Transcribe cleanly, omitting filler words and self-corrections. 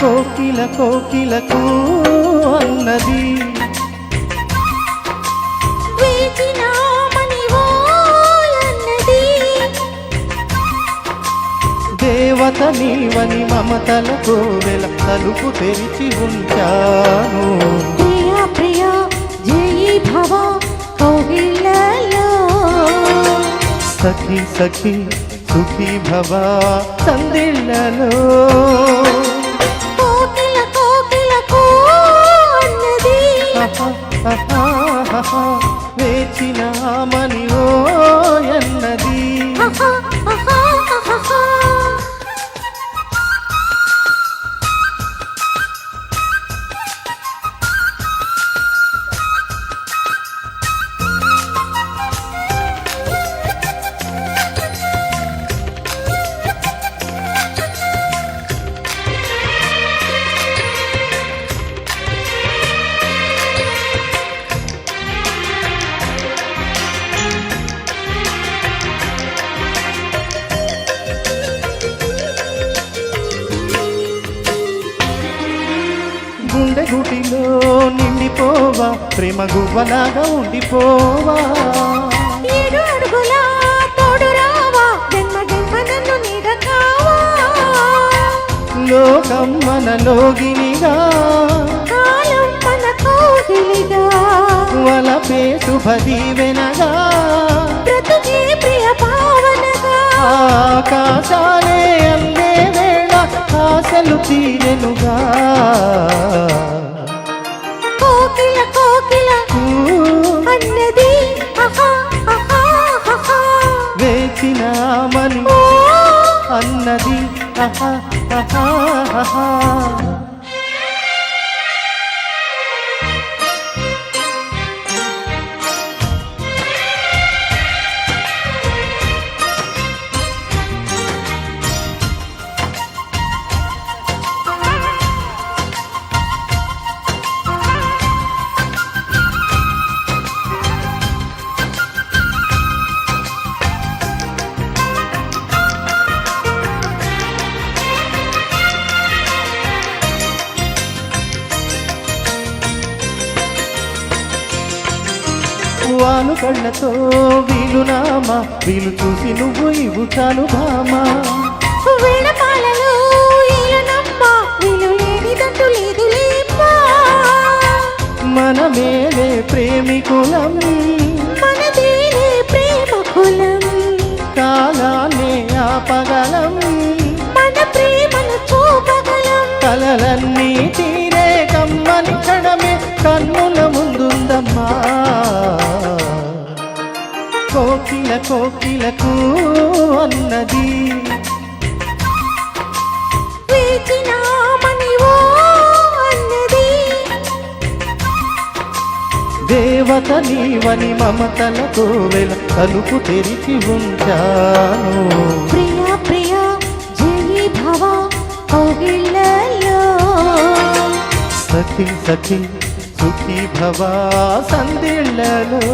కోకిల కోకిలకు అన్నది దేవత నీవని మమతలతో వెల తలుపు తెరిచి ఉంచాను. ప్రియా ప్రియా జయి భవ కౌగిళ్ళలో సఖి సఖి సుఖీ భవ సందిళ్ళలో కోకిల కోకిలకు అన్నది వేచిన మని ఓ ఎన్నది గుండె గుటిలో నిండిపోవా ప్రేమ గువ్వలాగా ఉండిపోవా. 7 అడుగుల తోడు రావా జన్మ జన్మ నన్ను నీడకావా. లోకం మనలోగినిగా కాలం మన కోగిలిగా వలపే శుభదీవెనగా బ్రతుకే ప్రియ భావనగా ఆకాశాలే అందే వేళ ఆశలు తీరెనుగా. కోకిల కోకిల అన్నది వేచిన మని అన్నది వాలు కళ్ళతో వీలునామా వీలు చూసి నువ్వు ఇవ్వు చాలు భామా. వేళపాలలో ఈలనమ్మ వీలు లేనిదంటూ లేదులేమ్మా. మన మేలే ప్రేమికులం మనదేనే ప్రేమ కులం కాలాన్నే ఆపగలం మన ప్రేమను చూపగలం. కలలన్నీ తీరే కమ్మని క్షణమే కన్నుల ముందుందమ్మా. కోకిల కోకిలకు అన్నది వేచిన మని ఓ అన్నది దేవత నీవని మమతలతో వెల తలుపు తెరిచి ఉంచాను. ప్రియా ప్రియా జయి భవ కౌగిళ్ళలో సఖి సఖి సుఖీ భవ సందిళ్ళలో